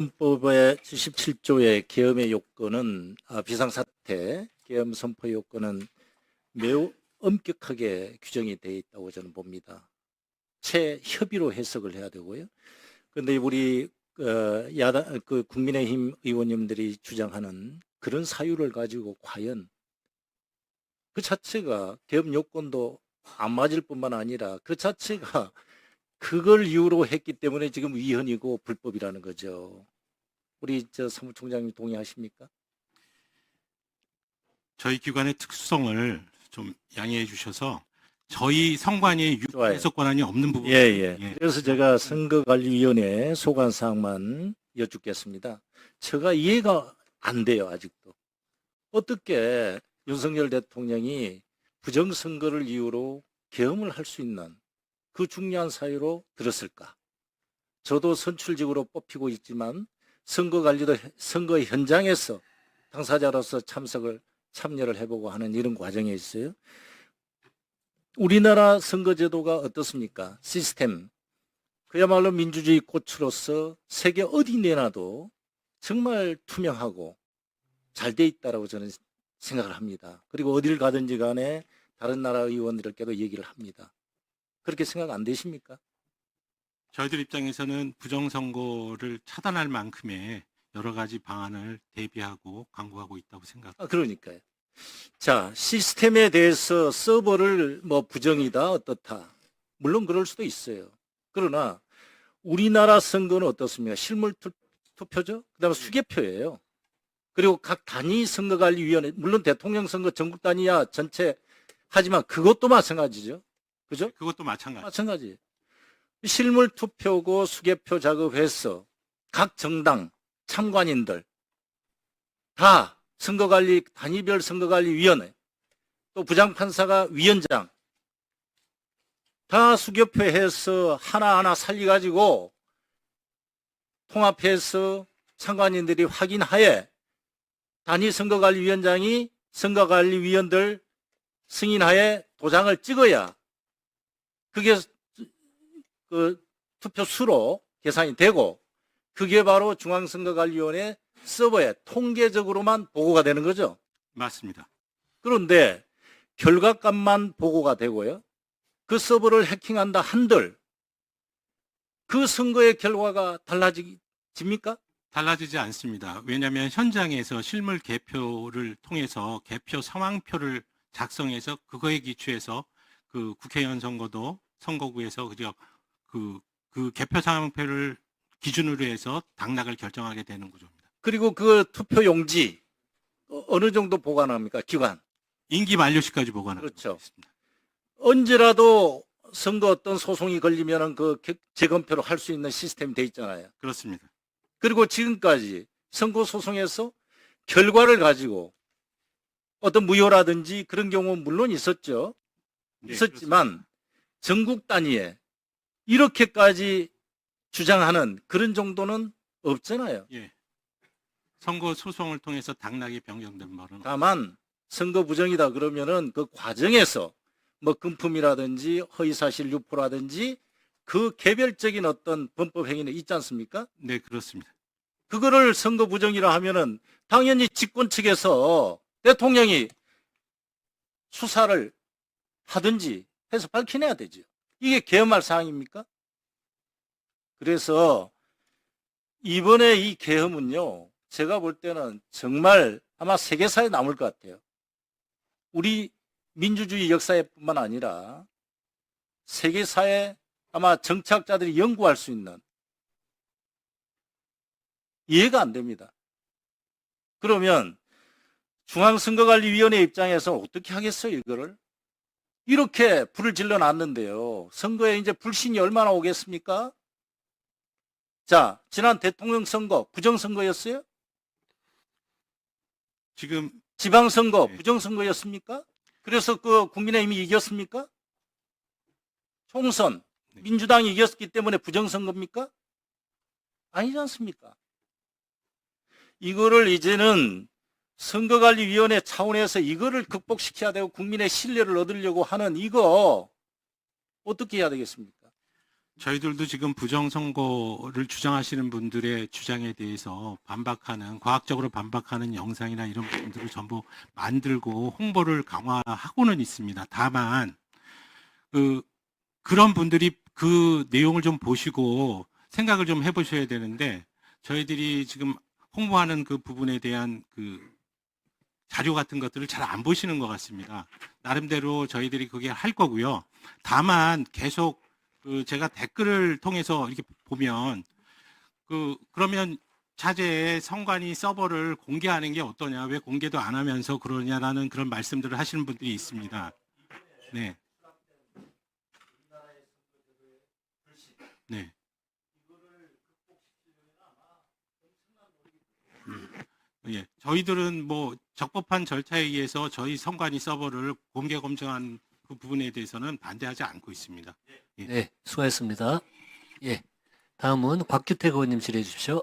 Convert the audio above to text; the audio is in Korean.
헌법의 77조의 계엄의 요건은 비상사태, 계엄 선포 요건은 매우 엄격하게 규정이 되어 있다고 저는 봅니다. 최협의로 해석을 해야 되고요. 그런데 우리 야당 국민의힘 의원님들이 주장하는 그런 사유를 가지고 과연 그 자체가 계엄 요건도 안 맞을 뿐만 아니라 그 자체가 그걸 이유로 했기 때문에 지금 위헌이고 불법이라는 거죠. 우리 사무총장님 동의하십니까? 저희 기관의 특수성을 좀 양해해 주셔서 저희 선관위에 좋아요. 해석 권한이 없는 부분. 예. 그래서 제가 선거관리위원회 소관사항만 여쭙겠습니다. 제가 이해가 안 돼요, 아직도. 어떻게 윤석열 대통령이 부정선거를 이유로 계엄을 할 수 있는 그 중요한 사유로 들었을까? 저도 선출직으로 뽑히고 있지만 선거관리도 선거 현장에서 당사자로서 참여를 해보고 하는 이런 과정에 있어요. 우리나라 선거제도가 어떻습니까? 시스템. 그야말로 민주주의 꽃으로서 세계 어디 내놔도 정말 투명하고 잘 돼 있다라고 저는 생각을 합니다. 그리고 어딜 가든지 간에 다른 나라 의원들께도 얘기를 합니다. 그렇게 생각 안 되십니까? 저희들 입장에서는 부정선거를 차단할 만큼의 여러 가지 방안을 대비하고 강구하고 있다고 생각합니다. 그러니까요. 자, 시스템에 대해서 서버를 부정이다, 어떻다. 물론 그럴 수도 있어요. 그러나 우리나라 선거는 어떻습니까? 실물 투표죠? 그 다음에 수개표예요. 그리고 각 단위 선거관리위원회, 물론 대통령 선거 전국 단위야 전체 하지만 그것도 마찬가지죠. 그죠? 그것도 마찬가지. 마찬가지. 실물 투표고 수개표 작업해서 각 정당 참관인들 다 선거관리 단위별 선거관리위원회 또 부장판사가 위원장 다 수개표해서 하나하나 살려가지고 통합해서 참관인들이 확인하에 단위 선거관리위원장이 선거관리위원들 승인하에 도장을 찍어야 그게 그 투표 수로 계산이 되고 그게 바로 중앙선거관리위원회 서버에 통계적으로만 보고가 되는 거죠. 맞습니다. 그런데 결과값만 보고가 되고요. 그 서버를 해킹한다 한들 그 선거의 결과가 달라집니까? 달라지지 않습니다. 왜냐하면 현장에서 실물 개표를 통해서 개표 상황표를 작성해서 그거에 기초해서 그 국회의원 선거도 선거구에서 그 개표 상황표를 기준으로 해서 당락을 결정하게 되는 구조입니다. 그리고 그 투표 용지 어느 정도 보관합니까? 기관. 임기 만료시까지 보관하고 그렇죠. 있습니다. 언제라도 선거 어떤 소송이 걸리면은 그 재검표를 할 수 있는 시스템이 돼 있잖아요. 그렇습니다. 그리고 지금까지 선거 소송에서 결과를 가지고 어떤 무효라든지 그런 경우는 물론 있었죠. 네, 있었지만 그렇습니다. 전국 단위에 이렇게까지 주장하는 그런 정도는 없잖아요. 예. 선거 소송을 통해서 당락이 변경된 바는 다만 선거 부정이다 그러면은 그 과정에서 금품이라든지 허위사실 유포라든지 그 개별적인 어떤 범법 행위는 있지 않습니까? 네, 그렇습니다. 그거를 선거 부정이라 하면은 당연히 집권 측에서 대통령이 수사를 하든지 해서 밝혀내야 되죠. 이게 계엄할 사항입니까? 그래서 이번에 이 계엄은요, 제가 볼 때는 정말 아마 세계사에 남을 것 같아요. 우리 민주주의 역사에뿐만 아니라 세계사에 아마 정치학자들이 연구할 수 있는 이해가 안 됩니다. 그러면 중앙선거관리위원회 입장에서 어떻게 하겠어요, 이거를? 이렇게 불을 질러 놨는데요. 선거에 이제 불신이 얼마나 오겠습니까? 자, 지난 대통령 선거 부정선거였어요? 지금 지방선거 네. 부정선거였습니까? 그래서 그 국민의힘이 이겼습니까? 총선 네. 민주당이 이겼기 때문에 부정선거입니까? 아니지 않습니까? 이거를 이제는 선거관리위원회 차원에서 이거를 극복시켜야 되고 국민의 신뢰를 얻으려고 하는 이거 어떻게 해야 되겠습니까? 저희들도 지금 부정선거를 주장하시는 분들의 주장에 대해서 과학적으로 반박하는 영상이나 이런 부분들을 전부 만들고 홍보를 강화하고는 있습니다. 다만, 그런 분들이 그 내용을 좀 보시고 생각을 좀 해보셔야 되는데, 저희들이 지금 홍보하는 그 부분에 대한 그 자료 같은 것들을 잘 안 보시는 것 같습니다. 나름대로 저희들이 그게 할 거고요. 다만 계속 제가 댓글을 통해서 이렇게 보면 그러면 자재의 선관위 서버를 공개하는 게 어떠냐, 왜 공개도 안 하면서 그러냐라는 그런 말씀들을 하시는 분들이 있습니다. 네. 네. 예, 저희들은 뭐 적법한 절차에 의해서 저희 선관위 서버를 공개 검증한 그 부분에 대해서는 반대하지 않고 있습니다. 예. 네, 수고하셨습니다. 예, 다음은 곽규택 의원님 질의해 주십시오.